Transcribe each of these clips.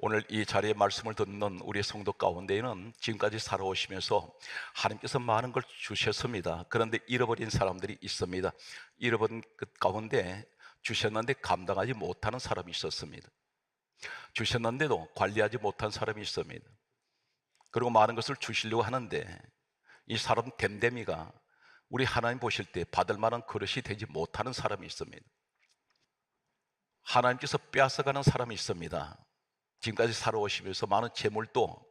오늘 이 자리에 말씀을 듣는 우리 성도 가운데에는 지금까지 살아오시면서 하나님께서 많은 걸 주셨습니다. 그런데 잃어버린 사람들이 있습니다. 잃어버린 그 가운데 주셨는데 감당하지 못하는 사람이 있었습니다. 주셨는데도 관리하지 못한 사람이 있습니다. 그리고 많은 것을 주시려고 하는데 이 사람 됨됨이가 우리 하나님 보실 때 받을 만한 그릇이 되지 못하는 사람이 있습니다. 하나님께서 빼앗아가는 사람이 있습니다. 지금까지 살아오시면서 많은 재물도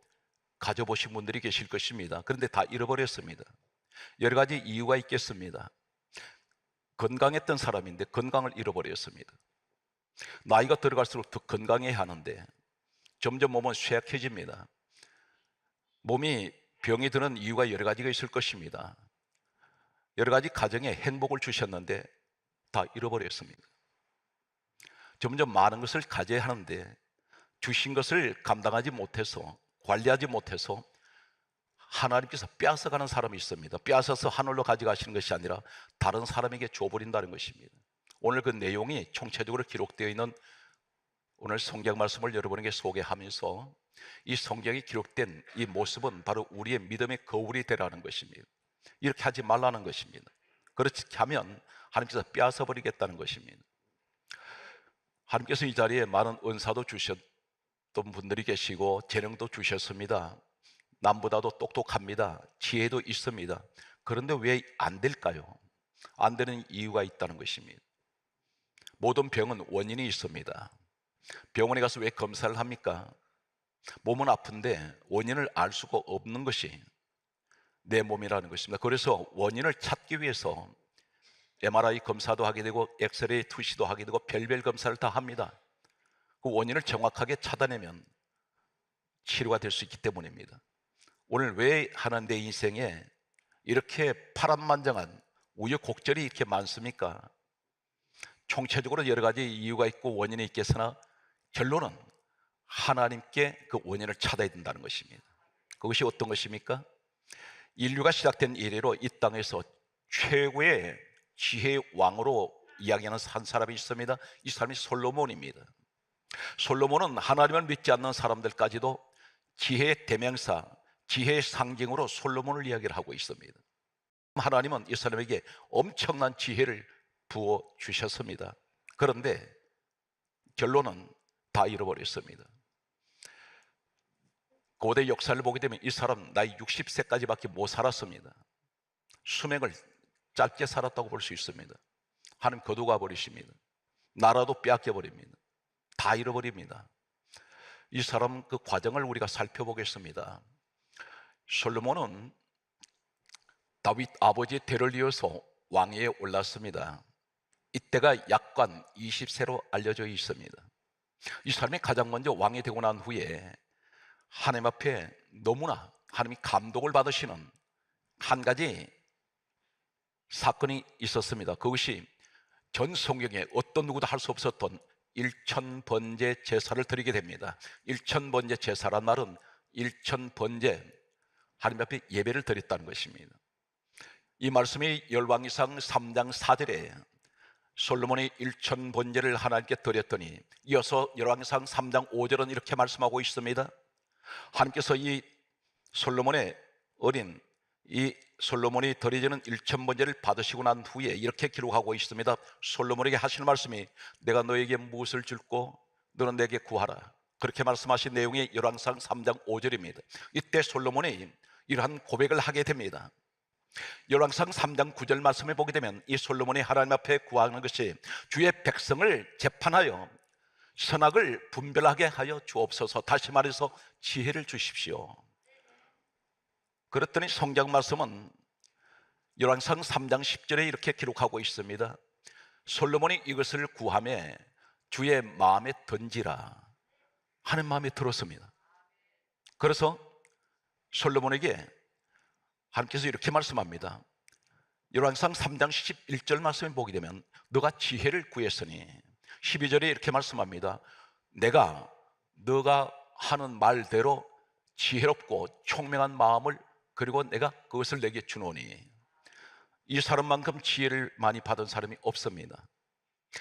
가져보신 분들이 계실 것입니다. 그런데 다 잃어버렸습니다. 여러 가지 이유가 있겠습니다. 건강했던 사람인데 건강을 잃어버렸습니다. 나이가 들어갈수록 더 건강해야 하는데 점점 몸은 쇠약해집니다. 몸이 병이 드는 이유가 여러 가지가 있을 것입니다. 여러 가지 가정에 행복을 주셨는데 다 잃어버렸습니다. 점점 많은 것을 가져야 하는데 주신 것을 감당하지 못해서, 관리하지 못해서 하나님께서 빼앗아가는 사람이 있습니다. 빼앗아서 하늘로 가져가시는 것이 아니라 다른 사람에게 줘버린다는 것입니다. 오늘 그 내용이 총체적으로 기록되어 있는 오늘 성경 말씀을 여러분에게 소개하면서 이 성경에 기록된 이 모습은 바로 우리의 믿음의 거울이 되라는 것입니다. 이렇게 하지 말라는 것입니다. 그렇게 하면 하나님께서 빼앗아 버리겠다는 것입니다. 하나님께서 이 자리에 많은 은사도 주셨던 분들이 계시고 재능도 주셨습니다. 남보다도 똑똑합니다. 지혜도 있습니다. 그런데 왜 안 될까요? 안 되는 이유가 있다는 것입니다. 모든 병은 원인이 있습니다. 병원에 가서 왜 검사를 합니까? 몸은 아픈데 원인을 알 수가 없는 것이 내 몸이라는 것입니다. 그래서 원인을 찾기 위해서 MRI 검사도 하게 되고 엑스레이 투시도 하게 되고 별별 검사를 다 합니다. 그 원인을 정확하게 찾아내면 치료가 될 수 있기 때문입니다. 오늘 왜 하나님 내 인생에 이렇게 파란만장한 우여곡절이 이렇게 많습니까? 총체적으로 여러 가지 이유가 있고 원인이 있겠으나 결론은 하나님께 그 원인을 찾아야 된다는 것입니다. 그것이 어떤 것입니까? 인류가 시작된 이래로 이 땅에서 최고의 지혜의 왕으로 이야기하는 한 사람이 있습니다. 이 사람이 솔로몬입니다. 솔로몬은 하나님을 믿지 않는 사람들까지도 지혜의 대명사, 지혜의 상징으로 솔로몬을 이야기를 하고 있습니다. 하나님은 이 사람에게 엄청난 지혜를 부어 주셨습니다. 그런데 결론은 다 잃어버렸습니다. 고대 역사를 보게 되면 이 사람 나이 60세까지밖에 못 살았습니다. 수명을 짧게 살았다고 볼 수 있습니다. 하나님 거두가 버리십니다. 나라도 빼앗겨 버립니다. 다 잃어버립니다. 이 사람 그 과정을 우리가 살펴보겠습니다. 솔로몬은 다윗 아버지의 대를 이어서 왕위에 올랐습니다. 이때가 약관 20세로 알려져 있습니다. 이 사람이 가장 먼저 왕이 되고 난 후에 하나님 앞에 너무나 하나님이 감동을 받으시는 한 가지 사건이 있었습니다. 그것이 전 성경에 어떤 누구도 할 수 없었던 일천번제 제사를 드리게 됩니다. 일천번제 제사란 말은 일천번제, 하나님 앞에 예배를 드렸다는 것입니다. 이 말씀이 열왕기상 3장 4절에 솔로몬이 일천번제를 하나님께 드렸더니 이어서 열왕기상 3장 5절은 이렇게 말씀하고 있습니다. 하나님께서 이 솔로몬의 어린 이 솔로몬이 드려지는 일천번제를 받으시고 난 후에 이렇게 기록하고 있습니다. 솔로몬에게 하시는 말씀이 내가 너에게 무엇을 줄고 너는 내게 구하라, 그렇게 말씀하신 내용이 열왕기상 3장 5절입니다. 이때 솔로몬이 이러한 고백을 하게 됩니다. 열왕기상 3장 9절 말씀을 보게 되면 이 솔로몬이 하나님 앞에 구하는 것이 주의 백성을 재판하여 선악을 분별하게 하여 주옵소서, 다시 말해서 지혜를 주십시오. 그랬더니 성경 말씀은 열왕기상 3장 10절에 이렇게 기록하고 있습니다. 솔로몬이 이것을 구하며 주의 마음에 던지라 하는 마음에 들었습니다. 그래서 솔로몬에게 하나님께서 이렇게 말씀합니다. 열왕기상 3장 11절 말씀을 보게 되면 너가 지혜를 구했으니, 12절에 이렇게 말씀합니다. 내가 너가 하는 말대로 지혜롭고 총명한 마음을, 그리고 내가 그것을 내게 주노니. 이 사람만큼 지혜를 많이 받은 사람이 없습니다.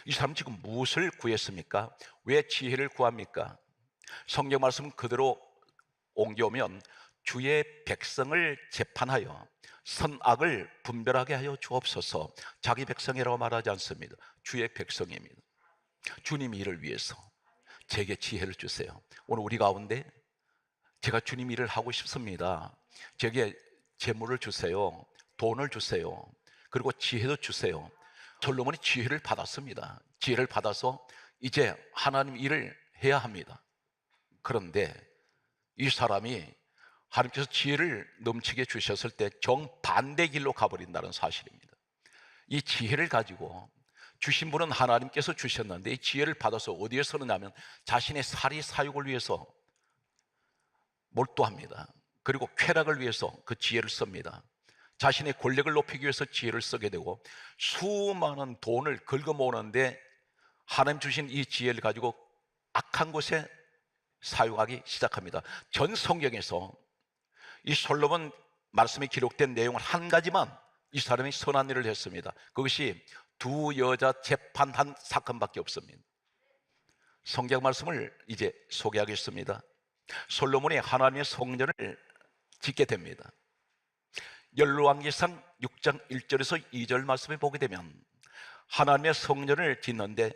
이 사람 지금 무엇을 구했습니까? 왜 지혜를 구합니까? 성경 말씀 그대로 옮겨오면 주의 백성을 재판하여 선악을 분별하게 하여 주옵소서. 자기 백성이라고 말하지 않습니다. 주의 백성입니다. 주님 일을 위해서 제게 지혜를 주세요. 오늘 우리 가운데 제가 주님 일을 하고 싶습니다. 제게 재물을 주세요. 돈을 주세요. 그리고 지혜도 주세요. 솔로몬이 지혜를 받았습니다. 지혜를 받아서 이제 하나님 일을 해야 합니다. 그런데 이 사람이 하나님께서 지혜를 넘치게 주셨을 때 정반대 길로 가버린다는 사실입니다. 이 지혜를 가지고 주신 분은 하나님께서 주셨는데 이 지혜를 받아서 어디에 쓰느냐면 자신의 사리 사욕을 위해서 몰두합니다. 그리고 쾌락을 위해서 그 지혜를 씁니다. 자신의 권력을 높이기 위해서 지혜를 쓰게 되고 수많은 돈을 긁어 모으는데 하나님 주신 이 지혜를 가지고 악한 곳에 사용하기 시작합니다. 전 성경에서 이 솔로몬 말씀에 기록된 내용을 한 가지만 이 사람이 선한 일을 했습니다. 그것이 두 여자 재판한 사건밖에 없습니다. 성경 말씀을 이제 소개하겠습니다. 솔로몬이 하나님의 성전을 짓게 됩니다. 열왕기상 6장 1절에서 2절 말씀에 보게 되면 하나님의 성전을 짓는데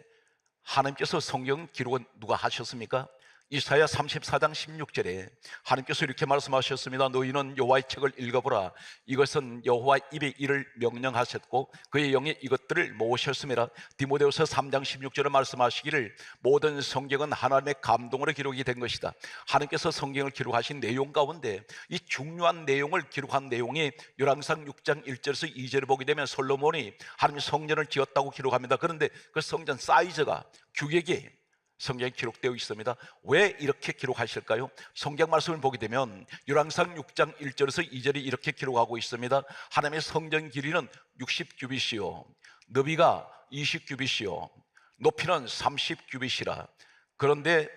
하나님께서 성경 기록은 누가 하셨습니까? 이사야 34장 16절에 하나님께서 이렇게 말씀하셨습니다. 너희는 여호와의 책을 읽어보라. 이것은 여호와의 입에 이를 명령하셨고 그의 영이 이것들을 모으셨음이라. 디모데후서 3장 16절에 말씀하시기를 모든 성경은 하나님의 감동으로 기록이 된 것이다. 하나님께서 성경을 기록하신 내용 가운데 이 중요한 내용을 기록한 내용이 열왕기상 6장 1절에서 2절을 보게 되면 솔로몬이 하나님의 성전을 지었다고 기록합니다. 그런데 그 성전 사이즈가 규격이 성경에 기록되어 있습니다. 왜 이렇게 기록하실까요? 성경 말씀을 보게 되면 열왕기상 6장 1절에서 2절이 이렇게 기록하고 있습니다. 하나님의 성전 길이는 60규빗이요 너비가 20규빗이요 높이는 30규빗이라. 그런데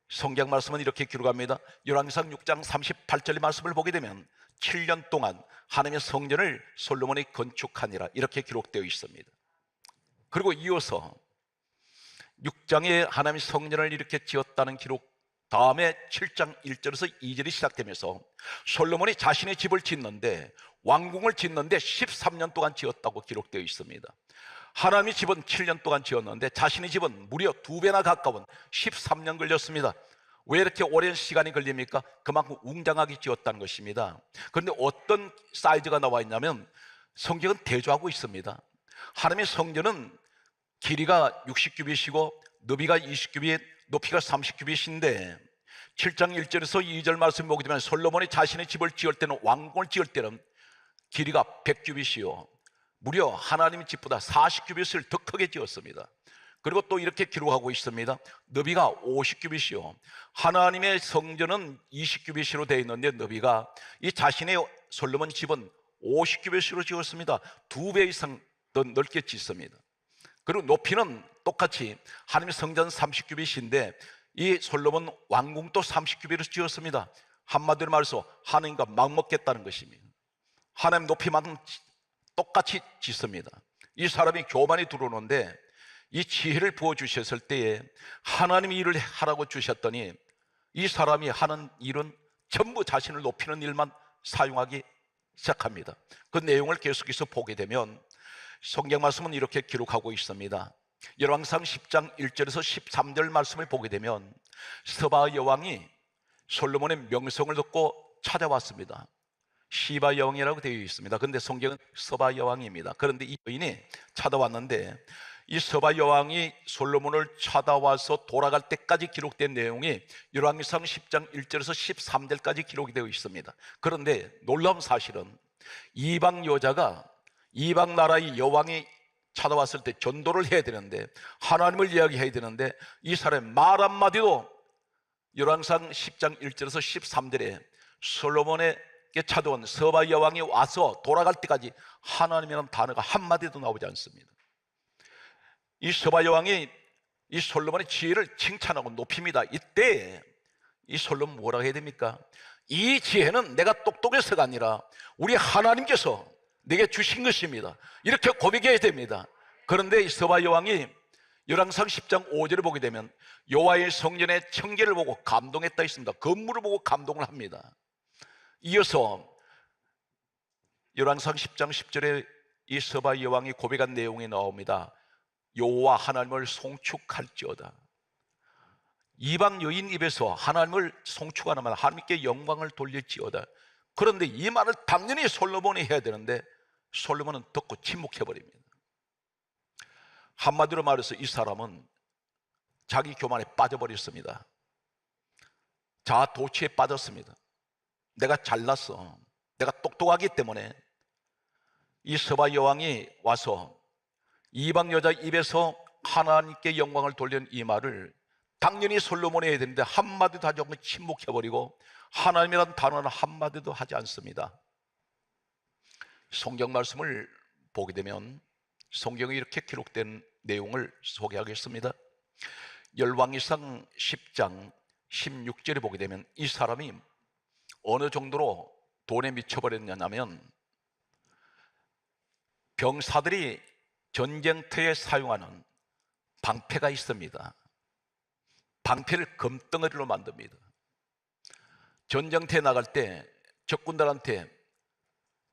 성경 말씀은 이렇게 기록합니다. 열왕기상 6장 38절의 말씀을 보게 되면 7년 동안 하나님의 성전을 솔로몬이 건축하니라 이렇게 기록되어 있습니다. 그리고 이어서 6장에 하나님의 성전을 이렇게 지었다는 기록 다음에 7장 1절에서 2절이 시작되면서 솔로몬이 자신의 집을 짓는데 왕궁을 짓는데 13년 동안 지었다고 기록되어 있습니다. 하나님의 집은 7년 동안 지었는데 자신의 집은 무려 2배나 가까운 13년 걸렸습니다. 왜 이렇게 오랜 시간이 걸립니까? 그만큼 웅장하게 지었다는 것입니다. 그런데 어떤 사이즈가 나와 있냐면 성경은 대조하고 있습니다. 하나님의 성전은 길이가 60규빗이고 너비가 20규빗, 높이가 30규빗인데 7장 1절에서 2절 말씀 보게 되면 솔로몬이 자신의 집을 지을 때는 왕궁을 지을 때는 길이가 100규빗이요 무려 하나님의 집보다 40규빗을 더 크게 지었습니다. 그리고 또 이렇게 기록하고 있습니다. 너비가 50규빗이요 하나님의 성전은 20규빗으로 되어 있는데 너비가 이 자신의 솔로몬 집은 50규빗으로 지었습니다. 2배 이상 더 넓게 짓습니다. 그리고 높이는 똑같이 하나님의 성전 30규빗인데 이 솔로몬 왕궁도 30규빗으로 지었습니다. 한마디로 말해서 하나님과 맞먹겠다는 것입니다. 하나님 높이만큼 똑같이 짓습니다. 이 사람이 교만이 들어오는데 이 지혜를 부어주셨을 때에 하나님이 일을 하라고 주셨더니 이 사람이 하는 일은 전부 자신을 높이는 일만 사용하기 시작합니다. 그 내용을 계속해서 보게 되면 성경 말씀은 이렇게 기록하고 있습니다. 열왕기상 10장 1절에서 13절 말씀을 보게 되면 스바 여왕이 솔로몬의 명성을 듣고 찾아왔습니다. 시바 여왕이라고 되어 있습니다. 그런데 성경은 스바 여왕입니다. 그런데 이 여인이 찾아왔는데 이 스바 여왕이 솔로몬을 찾아와서 돌아갈 때까지 기록된 내용이 열왕기상 10장 1절에서 13절까지 기록이 되어 있습니다. 그런데 놀라운 사실은 이방 여자가 이방 나라의 여왕이 찾아왔을 때 전도를 해야 되는데 하나님을 이야기해야 되는데 이 사람의 말 한마디도 열왕기상 10장 1절에서 13절에 솔로몬에게 찾아온 스바 여왕이 와서 돌아갈 때까지 하나님이라는 단어가 한마디도 나오지 않습니다. 이 스바 여왕이 이 솔로몬의 지혜를 칭찬하고 높입니다. 이때 이 솔로몬 뭐라고 해야 됩니까? 이 지혜는 내가 똑똑해서가 아니라 우리 하나님께서 내게 주신 것입니다. 이렇게 고백해야 됩니다. 그런데 이 스바 여왕이 열왕상 10장 5절을 보게 되면 여호와의 성전의 청계를 보고 감동했다 있습니다. 건물을 보고 감동을 합니다. 이어서 열왕상 10장 10절에 이 스바 여왕이 고백한 내용이 나옵니다. 여호와 하나님을 송축할지어다. 이방 여인 입에서 하나님을 송축하는 하나님께 영광을 돌릴지어다. 그런데 이 말을 당연히 솔로몬이 해야 되는데 솔로몬은 듣고 침묵해버립니다. 한마디로 말해서 이 사람은 자기 교만에 빠져버렸습니다. 자아 도취에 빠졌습니다. 내가 잘났어, 내가 똑똑하기 때문에. 이 스바 여왕이 와서 이방 여자 입에서 하나님께 영광을 돌리는 이 말을 당연히 솔로몬이 해야 되는데 한마디도 하지 않고 침묵해버리고 하나님이라는 단어는 한마디도 하지 않습니다. 성경 말씀을 보게 되면 성경에 이렇게 기록된 내용을 소개하겠습니다. 열왕기상 10장 16절에 보게 되면 이 사람이 어느 정도로 돈에 미쳐버렸냐면 병사들이 전쟁터에 사용하는 방패가 있습니다. 방패를 금덩어리로 만듭니다. 전쟁터에 나갈 때 적군들한테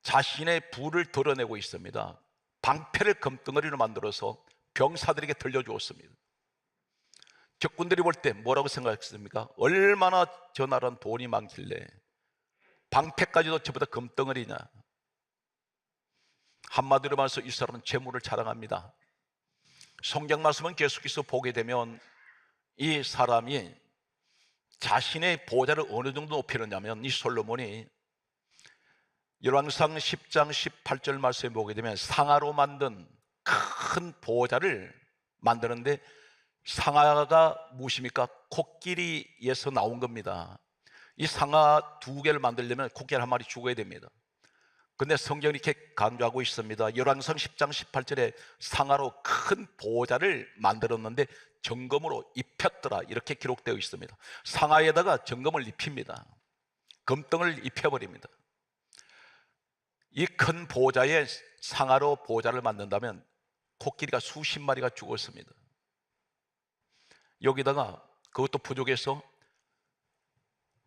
자신의 부를 드러내고 있습니다. 방패를 금덩어리로 만들어서 병사들에게 들려주었습니다. 적군들이 볼 때 뭐라고 생각했습니까? 얼마나 저 나라는 돈이 많길래 방패까지도 전부 다 금덩어리냐. 한마디로 말해서 이 사람은 재물을 자랑합니다. 성경 말씀은 계속해서 보게 되면 이 사람이 자신의 보좌를 어느 정도 높이느냐면 이 솔로몬이 열왕상 10장 18절 말씀에 보게 되면 상아로 만든 큰 보좌를 만드는데 상아가 무엇입니까? 코끼리에서 나온 겁니다. 이 상아 두 개를 만들려면 코끼리 한 마리 죽어야 됩니다. 근데 성경이 이렇게 강조하고 있습니다. 열왕상 10장 18절에 상아로 큰 보좌를 만들었는데 정금으로 입혔더라 이렇게 기록되어 있습니다. 상아에다가 정금을 입힙니다. 금덩을 입혀버립니다. 이 큰 보좌에 상아로 보좌를 만든다면 코끼리가 수십 마리가 죽었습니다. 여기다가 그것도 부족해서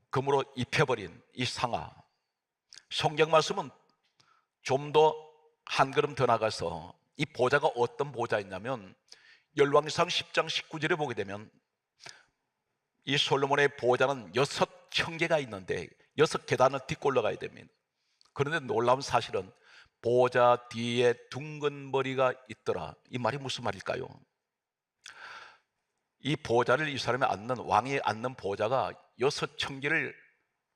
금으로 입혀버린 이 상아. 성경 말씀은 좀 더 한 걸음 더 나가서 이 보좌가 어떤 보좌였냐면 열왕기상 10장 19절에 보게 되면 이 솔로몬의 보좌는 6청개가 있는데 6계단을 딛고 올라가야 됩니다. 그런데 놀라운 사실은 보좌 뒤에 둥근 머리가 있더라. 이 말이 무슨 말일까요? 이 보좌를 이 사람이 앉는, 왕이 앉는 보좌가 6청개를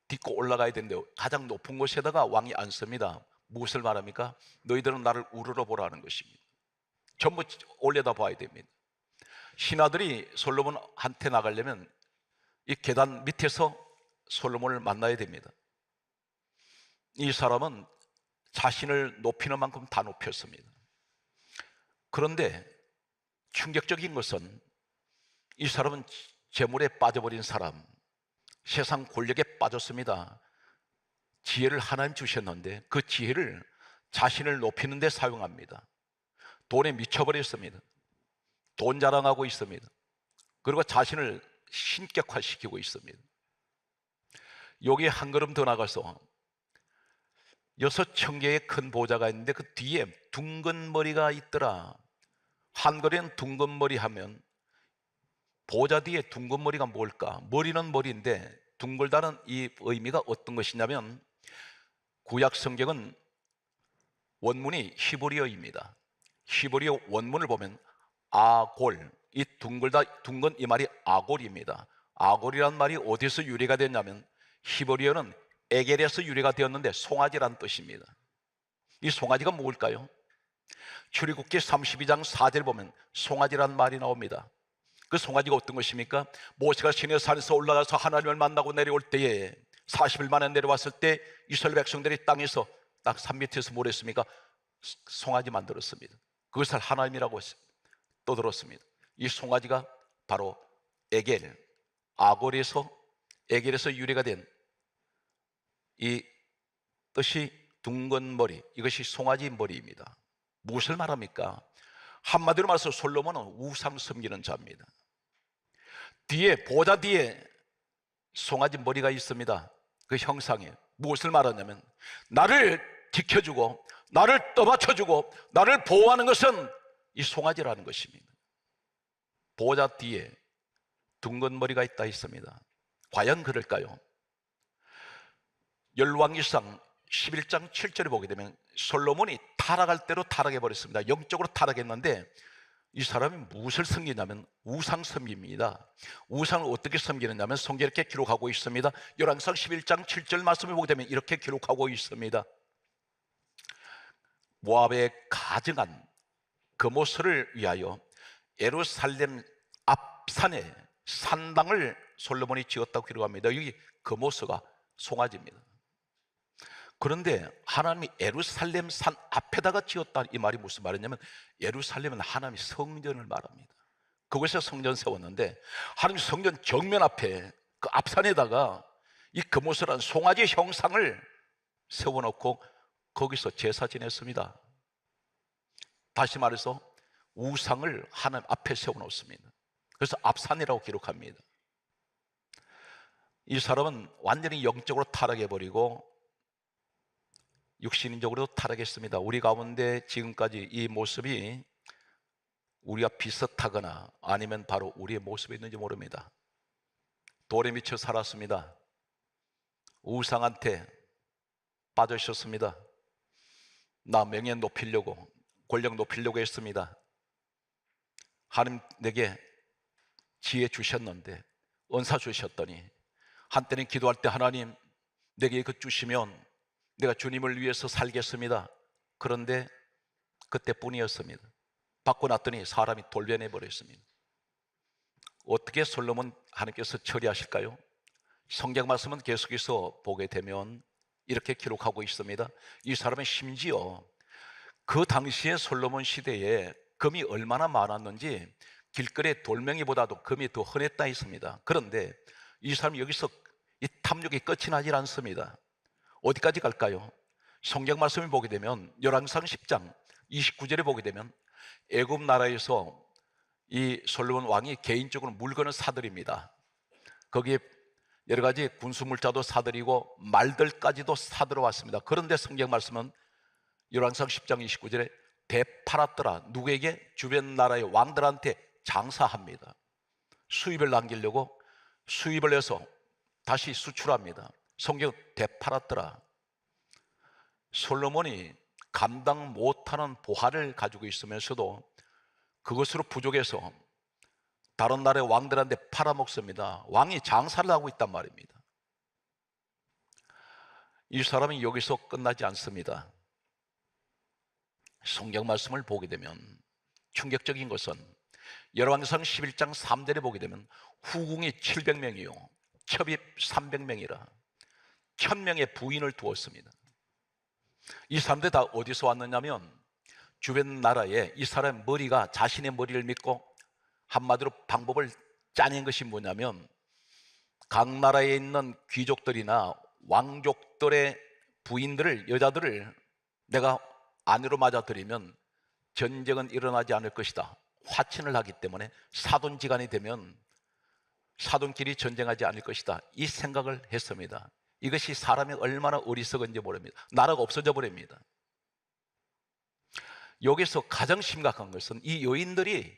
딛고 올라가야 되는데 가장 높은 곳에다가 왕이 앉습니다. 무엇을 말합니까? 너희들은 나를 우러러 보라는 것입니다. 전부 올려다 봐야 됩니다. 신하들이 솔로몬한테 나가려면 이 계단 밑에서 솔로몬을 만나야 됩니다. 이 사람은 자신을 높이는 만큼 다 높였습니다. 그런데 충격적인 것은 이 사람은 재물에 빠져버린 사람, 세상 권력에 빠졌습니다. 지혜를 하나님 주셨는데 그 지혜를 자신을 높이는 데 사용합니다. 돈에 미쳐버렸습니다. 돈 자랑하고 있습니다. 그리고 자신을 신격화시키고 있습니다. 여기에 한 걸음 더 나가서 6청개의 큰 보좌가 있는데 그 뒤에 둥근 머리가 있더라. 한글에는 둥근 머리 하면 보좌 뒤에 둥근 머리가 뭘까? 머리는 머리인데 둥글다는 이 의미가 어떤 것이냐면 구약 성경은 원문이 히브리어입니다. 히브리어 원문을 보면 아골, 이 둥글다, 둥근 이 말이 아골입니다. 아골이란 말이 어디서 유래가 됐냐면 히브리어는 에겔에서 유래가 되었는데 송아지란 뜻입니다. 이 송아지가 뭘까요? 출애굽기 32장 4절 보면 송아지란 말이 나옵니다. 그 송아지가 어떤 것입니까? 모세가 시내 산에서 올라가서 하나님을 만나고 내려올 때에 40일 만에 내려왔을 때 이스라엘 백성들이 땅에서 딱 산 밑에서 뭘 했습니까? 송아지 만들었습니다. 그것을 하나님이라고 떠들었습니다. 이 송아지가 바로 에겔, 에겔에서 유래가 된 이 뜻이 둥근 머리, 이것이 송아지 머리입니다. 무엇을 말합니까? 한마디로 말해서 솔로몬은 우상 섬기는 자입니다. 뒤에, 보좌 뒤에 송아지 머리가 있습니다. 그 형상에 무엇을 말하냐면, 나를 지켜주고 나를 떠받쳐주고 나를 보호하는 것은 이 송아지라는 것입니다. 보좌 뒤에 둥근 머리가 있다 했습니다. 과연 그럴까요? 열왕기상 11장 7절에 보게 되면 솔로몬이 타락할 대로 타락해 버렸습니다. 영적으로 타락했는데 이 사람이 무엇을 섬기냐면 우상 섬깁니다. 우상을 어떻게 섬기느냐면 성경에 이렇게 기록하고 있습니다. 열왕기상 11장 7절 말씀을 보게 되면 이렇게 기록하고 있습니다. 모압의 가증한 그모스를 위하여 예루살렘 앞산에 산당을 솔로몬이 지었다고 기록합니다. 여기 그모스가 송아지입니다. 그런데 하나님이 예루살렘 산 앞에다가 지었다, 이 말이 무슨 말이냐면 예루살렘은 하나님의 성전을 말합니다. 그곳에 성전 세웠는데 하나님 성전 정면 앞에 그 앞산에다가 이 그모스라는 송아지 형상을 세워놓고 거기서 제사 지냈습니다. 다시 말해서 우상을 하나님 앞에 세워놓습니다. 그래서 앞산이라고 기록합니다. 이 사람은 완전히 영적으로 타락해버리고 육신적으로도 타락했습니다. 우리 가운데 지금까지 이 모습이 우리가 비슷하거나 아니면 바로 우리의 모습이 있는지 모릅니다. 돌에 미쳐 살았습니다. 우상한테 빠져 있었습니다. 나 명예 높이려고, 권력 높이려고 했습니다. 하나님 내게 지혜 주셨는데, 은사 주셨더니 한때는 기도할 때 하나님 내게 이것 주시면 내가 주님을 위해서 살겠습니다. 그런데 그때뿐이었습니다. 받고 났더니 사람이 돌변해 버렸습니다. 어떻게 솔로몬 하나님께서 처리하실까요? 성경 말씀은 계속해서 보게 되면 이렇게 기록하고 있습니다. 이 사람은 심지어 그 당시에 솔로몬 시대에 금이 얼마나 많았는지 길거리에 돌멩이보다도 금이 더 흔했다 했습니다. 그런데 이 사람이 여기서 이 탐욕이 끝이 나질 않습니다. 어디까지 갈까요? 성경 말씀을 보게 되면 열왕기상 10장 29절에 보게 되면 애굽 나라에서 이 솔로몬 왕이 개인적으로 물건을 사들입니다. 거기에 여러 가지 군수물자도 사들이고 말들까지도 사들어 왔습니다. 그런데 성경 말씀은 열왕기상 10장 29절에 되팔았더라. 누구에게? 주변 나라의 왕들한테 장사합니다. 수입을 남기려고 수입을 해서 다시 수출합니다. 성경 되팔았더라. 솔로몬이 감당 못하는 보화를 가지고 있으면서도 그것으로 부족해서 다른 나라의 왕들한테 팔아먹습니다. 왕이 장사를 하고 있단 말입니다. 이 사람이 여기서 끝나지 않습니다. 성경 말씀을 보게 되면 충격적인 것은 열왕기상 11장 3절에 보게 되면 후궁이 700명이요 첩입 300명이라 1000명의 부인을 두었습니다. 이 사람들 다 어디서 왔느냐면 주변 나라에 이 사람의 머리가 자신의 머리를 믿고 한마디로 방법을 짜낸 것이 뭐냐면 각 나라에 있는 귀족들이나 왕족들의 부인들을, 여자들을 내가 아내로 맞아들이면 전쟁은 일어나지 않을 것이다. 화친을 하기 때문에 사돈지간이 되면 사돈끼리 전쟁하지 않을 것이다. 이 생각을 했습니다. 이것이 사람이 얼마나 어리석은지 모릅니다. 나라가 없어져 버립니다. 여기서 가장 심각한 것은 이 여인들이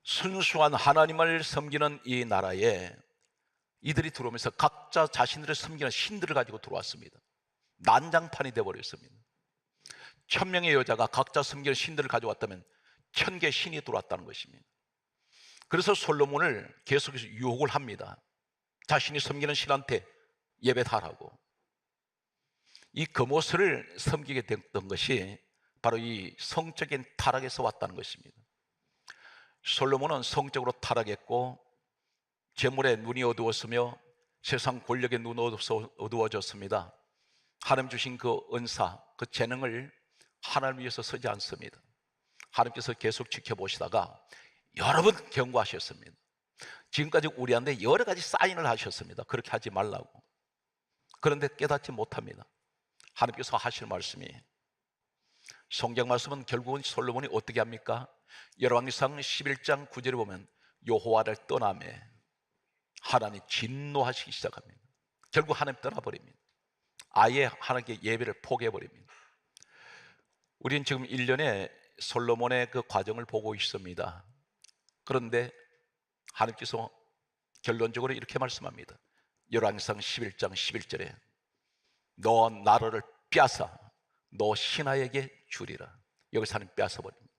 순수한 하나님을 섬기는 이 나라에 이들이 들어오면서 각자 자신들을 섬기는 신들을 가지고 들어왔습니다. 난장판이 되어버렸습니다. 1000명의 여자가 각자 섬기는 신들을 가져왔다면 1000개 신이 들어왔다는 것입니다. 그래서 솔로몬을 계속해서 유혹을 합니다. 자신이 섬기는 신한테 예배하라고. 이 그모스를 섬기게 됐던 것이 바로 이 성적인 타락에서 왔다는 것입니다. 솔로몬은 성적으로 타락했고 재물에 눈이 어두웠으며 세상 권력에 눈 어두워졌습니다. 하나님 주신 그 은사, 그 재능을 하나님 위해서 쓰지 않습니다. 하나님께서 계속 지켜보시다가 여러 번 경고하셨습니다. 지금까지 우리한테 여러 가지 사인을 하셨습니다. 그렇게 하지 말라고. 그런데 깨닫지 못합니다. 하나님께서 하실 말씀이, 성경 말씀은 결국은 솔로몬이 어떻게 합니까? 열왕기상 11장 9절에 보면 여호와를 떠나매 하나님 진노하시기 시작합니다. 결국 하나님 떠나버립니다. 아예 하나님께 예배를 포기해버립니다. 우리는 지금 1년에 솔로몬의 그 과정을 보고 있습니다. 그런데 하나님께서 결론적으로 이렇게 말씀합니다. 열왕기상 11장 11절에 너 나라를 빼앗아 너 신하에게 주리라. 여기서 하나님 빼앗아버립니다.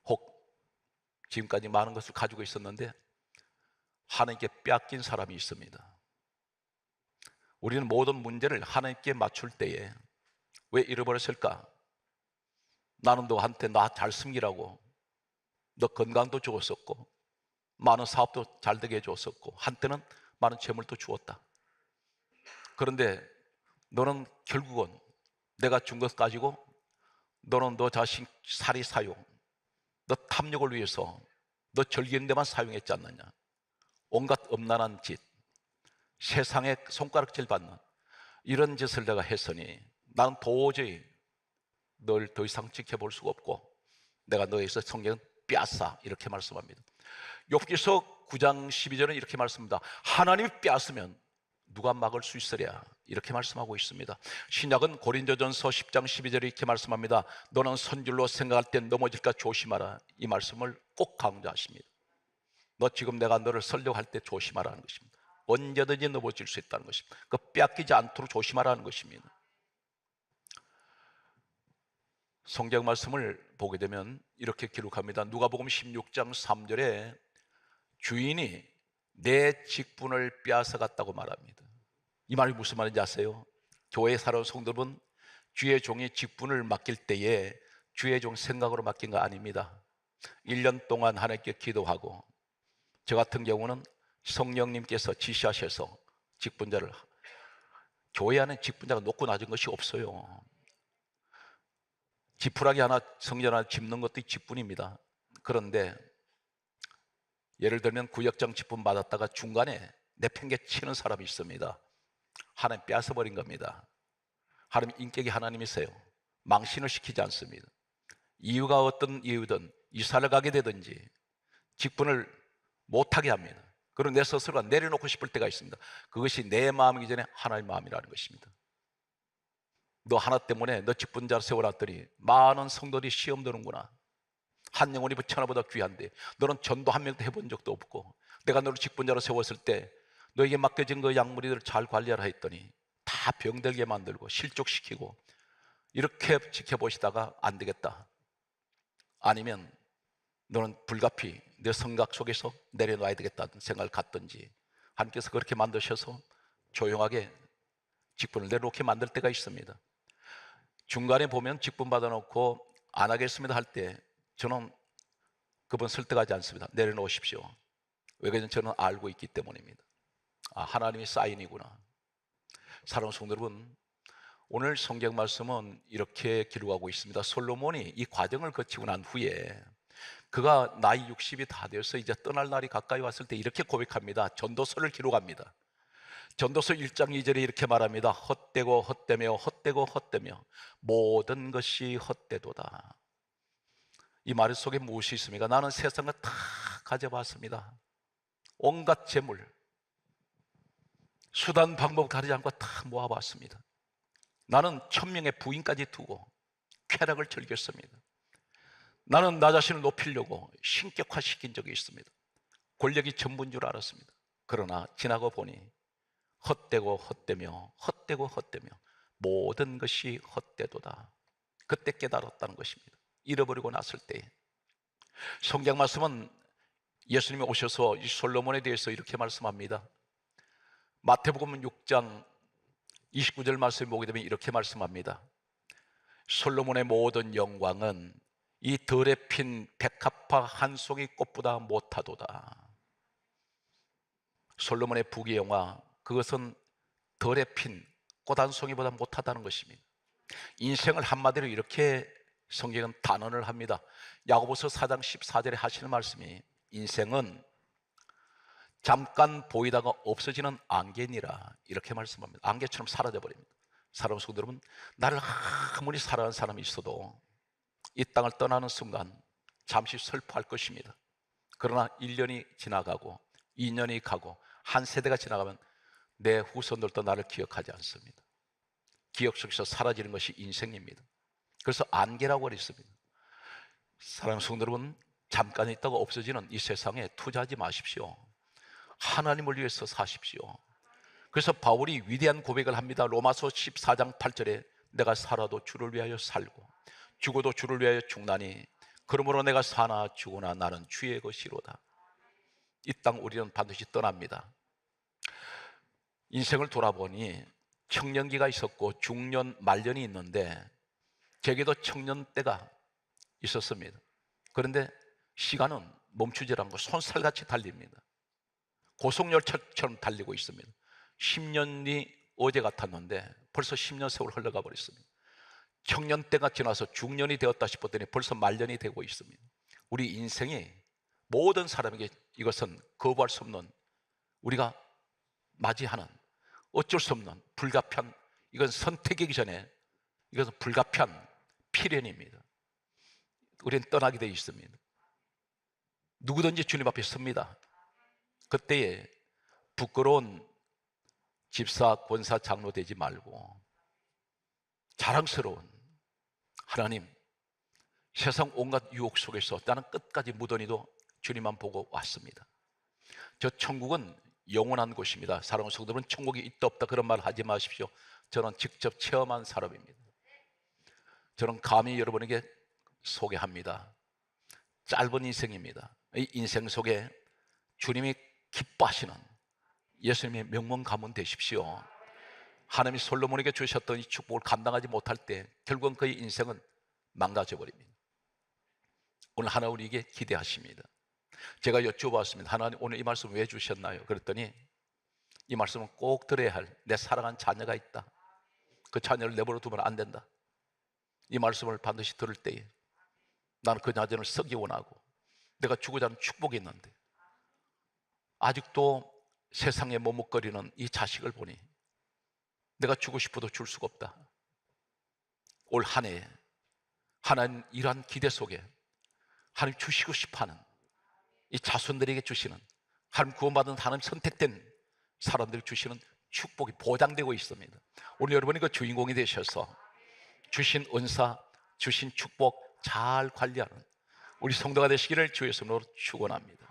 혹 지금까지 많은 것을 가지고 있었는데 하나님께 빼앗긴 사람이 있습니다. 우리는 모든 문제를 하나님께 맞출 때에 왜 잃어버렸을까? 나는 너한테 나 잘 섬기라고 너 건강도 주었었고 많은 사업도 잘 되게 해줬었고 한때는 많은 재물도 주었다. 그런데 너는 결국은 내가 준 것 가지고 너는 너 자신 살이 사용, 너 탐욕을 위해서 너 즐기는 데만 사용했지 않느냐. 온갖 음란한 짓, 세상에 손가락질 받는 이런 짓을 내가 했으니 나는 도저히 널 더 이상 지켜볼 수가 없고 내가 너에게서 성경은 빼앗아 이렇게 말씀합니다. 욥기서 9장 12절은 이렇게 말씀합니다. 하나님이 빼앗으면 누가 막을 수 있으랴 이렇게 말씀하고 있습니다. 신약은 고린도전서 10장 12절에 이렇게 말씀합니다. 너는 선줄로 생각할 때 넘어질까 조심하라. 이 말씀을 꼭 강조하십니다. 너 지금 내가 너를 설령할 때 조심하라는 것입니다. 언제든지 넘어질 수 있다는 것입니다. 그 빼앗기지 않도록 조심하라는 것입니다. 성경 말씀을 보게 되면 이렇게 기록합니다. 누가복음 16장 3절에 주인이 내 직분을 빼앗아 갔다고 말합니다. 이 말이 무슨 말인지 아세요? 교회에 살아온 성도는 주의 종이 직분을 맡길 때에 주의 종 생각으로 맡긴 거 아닙니다. 1년 동안 하나님께 기도하고 저 같은 경우는 성령님께서 지시하셔서 직분자를, 교회 안에 직분자가 높고 낮은 것이 없어요. 지푸라기 하나 성전 하나 짚는 것도 직분입니다. 그런데 예를 들면 구역장 직분 받았다가 중간에 내팽개치는 사람이 있습니다. 하나님 빼앗아버린 겁니다. 하나님 인격이 하나님이세요. 망신을 시키지 않습니다. 이유가 어떤 이유든 이사를 가게 되든지 직분을 못하게 합니다. 그리고 내 스스로가 내려놓고 싶을 때가 있습니다. 그것이 내 마음이기 전에 하나님의 마음이라는 것입니다. 너 하나 때문에 너 직분자로 세워놨더니 많은 성도들이 시험 드는구나. 한 영혼이 천하보다 귀한데 너는 전도 한 명도 해본 적도 없고 내가 너를 직분자로 세웠을 때 너에게 맡겨진 그 약물이들을 잘 관리하라 했더니 다 병들게 만들고 실족시키고 이렇게 지켜보시다가 안 되겠다. 아니면 너는 불가피 내 성각 속에서 내려놔야 되겠다는 생각을 갖든지 하나님께서 그렇게 만드셔서 조용하게 직분을 내려놓게 만들 때가 있습니다. 중간에 보면 직분 받아놓고 안 하겠습니다 할 때 저는 그분 설득하지 않습니다. 내려놓으십시오. 왜냐하면 저는 알고 있기 때문입니다. 아, 하나님의 사인이구나. 사랑하는 성도 여러분, 오늘 성경 말씀은 이렇게 기록하고 있습니다. 솔로몬이 이 과정을 거치고 난 후에 그가 나이 60이 다 되어서 이제 떠날 날이 가까이 왔을 때 이렇게 고백합니다. 전도서를 기록합니다. 전도서 1장 2절에 이렇게 말합니다. 헛되고 헛되며 헛되고 헛되며 모든 것이 헛되도다. 이 말 속에 무엇이 있습니까? 나는 세상을 다 가져봤습니다. 온갖 재물, 수단 방법 가리지 않고 다 모아봤습니다. 나는 1000명의 부인까지 두고 쾌락을 즐겼습니다. 나는 나 자신을 높이려고 신격화시킨 적이 있습니다. 권력이 전부인 줄 알았습니다. 그러나 지나고 보니 헛되고 헛되며 헛되고 헛되며 모든 것이 헛되도다. 그때 깨달았다는 것입니다. 잃어버리고 났을 때 성경 말씀은 예수님이 오셔서 이 솔로몬에 대해서 이렇게 말씀합니다. 마태복음 6장 29절 말씀을 보게 되면 이렇게 말씀합니다. 솔로몬의 모든 영광은 이 들에 핀 백합화 한 송이 꽃보다 못하도다. 솔로몬의 부귀영화, 그것은 들에 핀 꽃 한 송이보다 못하다는 것입니다. 인생을 한마디로 이렇게 성경은 단언을 합니다. 야고보서 4장 14절에 하시는 말씀이 인생은 잠깐 보이다가 없어지는 안개니라 이렇게 말씀합니다. 안개처럼 사라져 버립니다. 사랑하는 성도 여러분, 나를 아무리 사랑하는 사람이 있어도 이 땅을 떠나는 순간 잠시 슬퍼할 것입니다. 그러나 1년이 지나가고 2년이 가고 한 세대가 지나가면 내 후손들도 나를 기억하지 않습니다. 기억 속에서 사라지는 것이 인생입니다. 그래서 안개라고 그랬습니다. 사랑하는 성도 여러분, 잠깐 있다가 없어지는 이 세상에 투자하지 마십시오. 하나님을 위해서 사십시오. 그래서 바울이 위대한 고백을 합니다. 로마서 14장 8절에 내가 살아도 주를 위하여 살고 죽어도 주를 위하여 죽나니 그러므로 내가 사나 죽으나 나는 주의 것이로다. 이 땅 우리는 반드시 떠납니다. 인생을 돌아보니 청년기가 있었고 중년, 말년이 있는데 제게도 청년 때가 있었습니다. 그런데 시간은 멈추지 않고 손살같이 달립니다. 고속열차처럼 달리고 있습니다. 10년이 어제 같았는데 벌써 10년 세월 흘러가 버렸습니다. 청년 때가 지나서 중년이 되었다 싶었더니 벌써 말년이 되고 있습니다. 우리 인생이 모든 사람에게 이것은 거부할 수 없는, 우리가 맞이하는 어쩔 수 없는 불가피한, 이건 선택이기 전에 이것은 불가피한 필연입니다. 우리는 떠나게 되어 있습니다. 누구든지 주님 앞에 섭니다. 그때에 부끄러운 집사, 권사, 장로 되지 말고 자랑스러운, 하나님, 세상 온갖 유혹 속에서 나는 끝까지 무던히도 주님만 보고 왔습니다. 저 천국은 영원한 곳입니다. 사랑하는 성도들은 천국이 있다 없다 그런 말 하지 마십시오. 저는 직접 체험한 사람입니다. 저는 감히 여러분에게 소개합니다. 짧은 인생입니다. 이 인생 속에 주님이 기뻐하시는 예수님의 명문 가문 되십시오. 하나님이 솔로몬에게 주셨던 이 축복을 감당하지 못할 때 결국은 그의 인생은 망가져 버립니다. 오늘 하나님 우리에게 기대하십니다. 제가 여쭤봤습니다. 하나님 오늘 이 말씀 왜 주셨나요? 그랬더니 이 말씀은 꼭 들어야 할 내 사랑하는 자녀가 있다. 그 자녀를 내버려 두면 안 된다. 이 말씀을 반드시 들을 때에 나는 그 자녀를 쓰기 원하고 내가 주고자 하는 축복이 있는데 아직도 세상에 머뭇거리는 이 자식을 보니 내가 주고 싶어도 줄 수가 없다. 올 한 해 하나님 이러한 기대 속에 하나님 주시고 싶어하는 이 자손들에게 주시는, 하나님 구원받은 하나님 선택된 사람들이 주시는 축복이 보장되고 있습니다. 오늘 여러분이 그 주인공이 되셔서 주신 은사, 주신 축복 잘 관리하는 우리 성도가 되시기를 주의 이름으로 축원합니다.